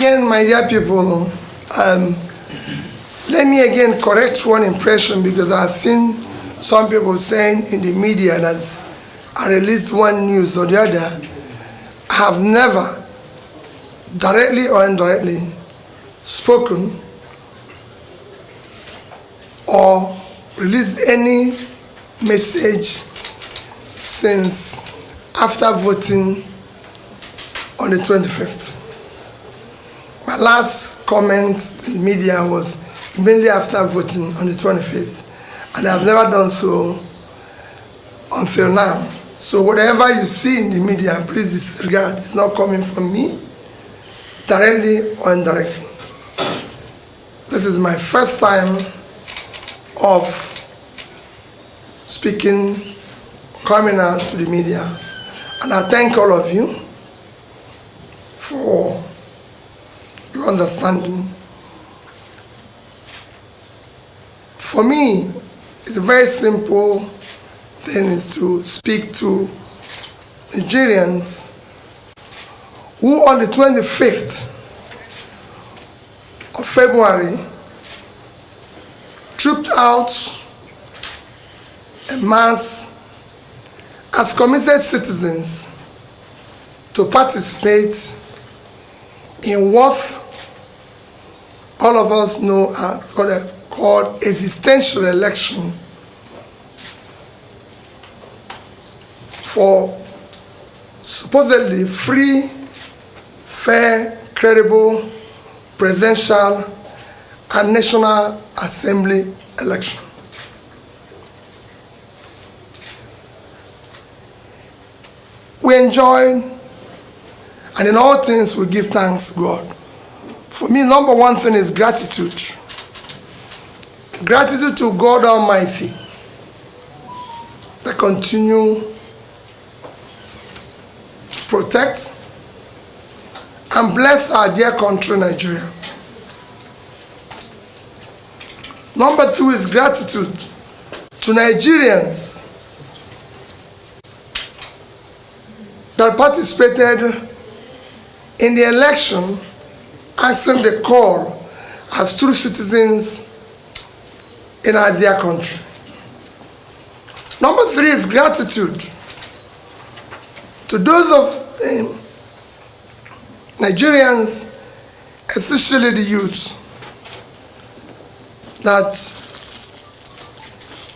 again, my dear people. Let me again correct one impression, because I've seen some people saying in the media that I released one news or the other. I have never, directly or indirectly, spoken or released any message since after voting on the 25th. My last comment in the media was immediately after voting on the 25th, and I've never done so until now. So whatever you see in the media, please disregard. It's not coming from me, directly or indirectly. This is my first time of speaking, coming out to the media, and I thank all of you for your understanding. For me, it's a very simple thing, is to speak to Nigerians who on the 25th of February trooped out en masse as committed citizens to participate in what all of us know as what are called existential election for supposedly free, fair, credible, presidential, and National Assembly election. We enjoy, and in all things we give thanks to God. For me, number one thing is gratitude. Gratitude to God Almighty that continue to protect and bless our dear country, Nigeria. Number two is gratitude to Nigerians that participated in the election, answering the call as true citizens in our dear country. Number three is gratitude to those of Nigerians, especially the youth, that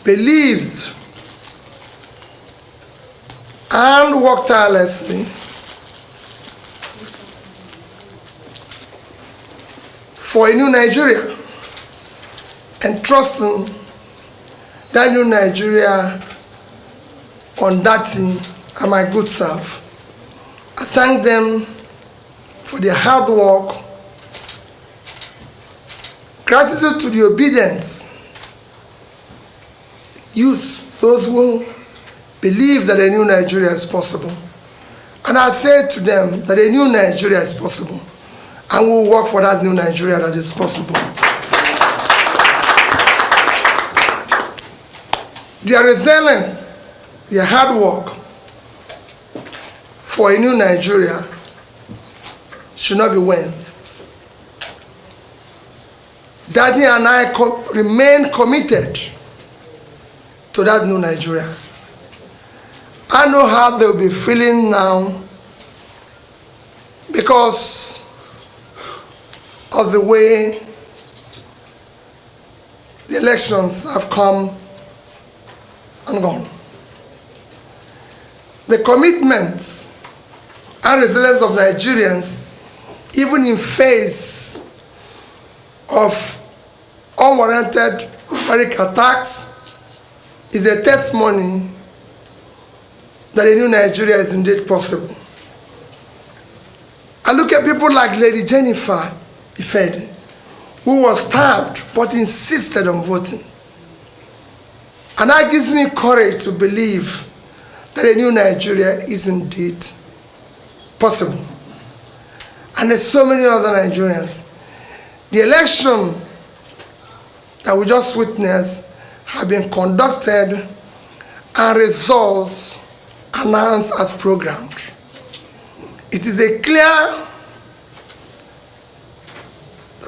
believed and worked tirelessly for a new Nigeria, and trusting that new Nigeria on that thing and my good self. I thank them for their hard work. Gratitude to the obedient youths, those who believe that a new Nigeria is possible. And I say to them that a new Nigeria is possible, and we'll work for that new Nigeria that is possible. Their resilience, their hard work for a new Nigeria should not be waned. Daddy and I remain committed to that new Nigeria. I know how they'll be feeling now because of the way the elections have come and gone. The commitment and resilience of Nigerians, even in face of unwarranted panic attacks, is a testimony that a new Nigeria is indeed possible. I look at people like Lady Jennifer Ifedi, who was stabbed but insisted on voting. And that gives me courage to believe that a new Nigeria is indeed possible. And there's so many other Nigerians. The election that we just witnessed have been conducted and results announced as programmed. It is a clear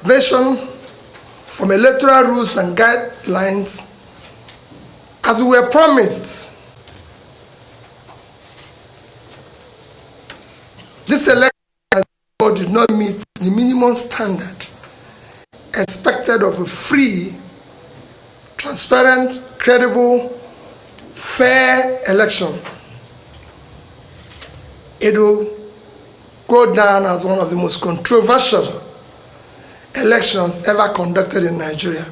observation from electoral rules and guidelines, as we were promised, this election did not meet the minimum standard expected of a free, transparent, credible, fair election. It will go down as one of the most controversial elections ever conducted in Nigeria.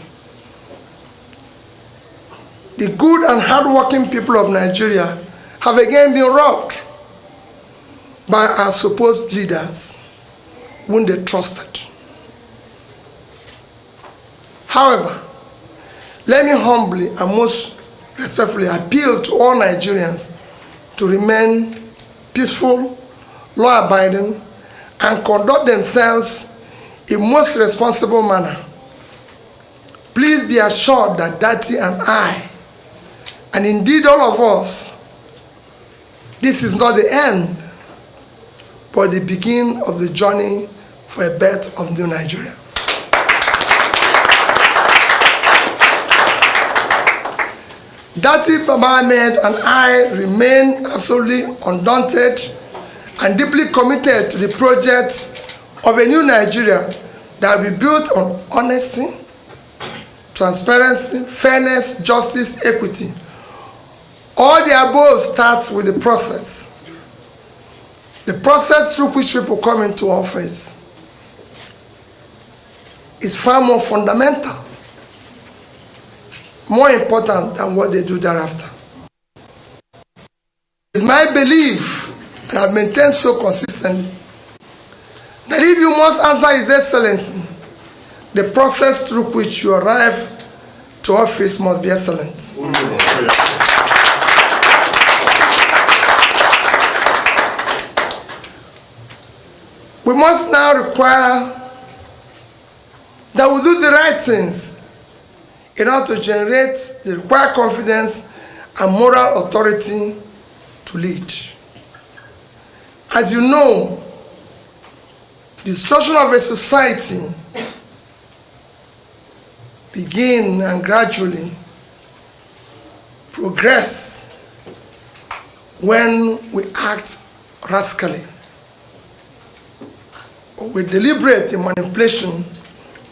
The good and hardworking people of Nigeria have again been robbed by our supposed leaders whom they trusted. However, let me humbly and most respectfully appeal to all Nigerians to remain peaceful, law-abiding, and conduct themselves in most responsible manner. Please be assured that Dati and I, and indeed all of us, this is not the end, but the beginning of the journey for a birth of new Nigeria. Dati Baba Ahmed and I remain absolutely undaunted and deeply committed to the project of a new Nigeria that will be built on honesty, transparency, fairness, justice, equity. All the above starts with the process. The process through which people come into office is far more fundamental, more important than what they do thereafter. It's my belief, and I've maintained so consistently, that if you must answer His Excellency, the process through which you arrive to office must be excellent. We must now require that we do the right things in order to generate the required confidence and moral authority to lead. As you know, the destruction of a society begins and gradually progress when we act rascally or with deliberate manipulation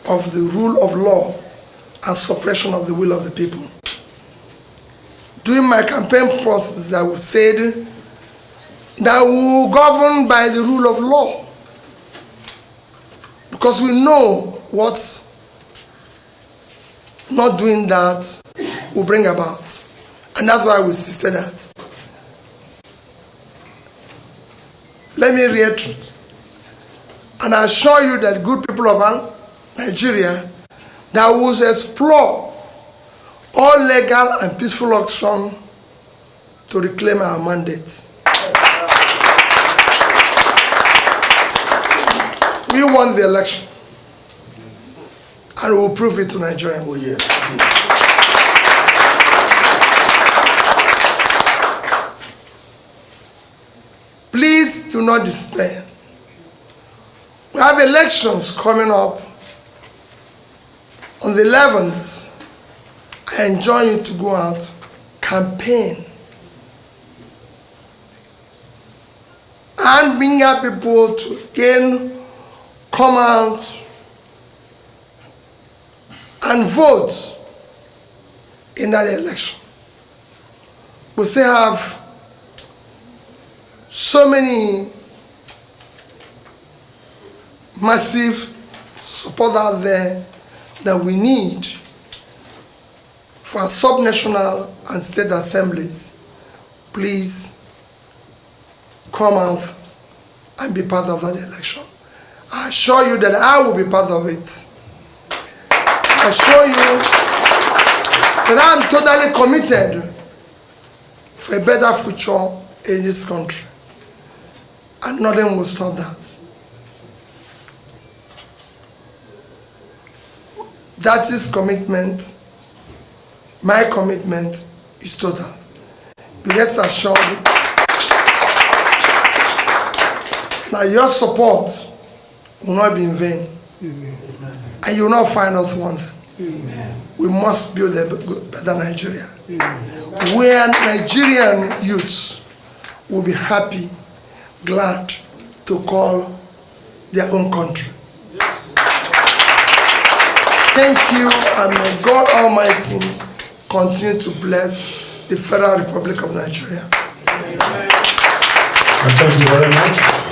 of the rule of law and suppression of the will of the people. During my campaign process, I would say that we will govern by the rule of law, because we know what not doing that will bring about. And that's why we insisted that. Let me reiterate, and I assure you that good people of Nigeria, that will explore all legal and peaceful action to reclaim our mandate. We won the election, and we will prove it to Nigerians. Oh, yeah. Please do not despair. We have elections coming up on the 11th. I enjoin you to go out, campaign, and bring out people to again come out and vote in that election. We still have so many massive support out there that we need for our sub-national and state assemblies. Please come out and be part of that election. I assure you that I will be part of it. I assure you that I'm totally committed for a better future in this country. And nothing will stop that. That is commitment. My commitment is total. Be rest assured that your support will not be in vain. And you will not find us one thing. We must build a better Nigeria, where Nigerian youths will be happy, glad to call their own country. Thank you, and may God Almighty continue to bless the Federal Republic of Nigeria. Thank you very much.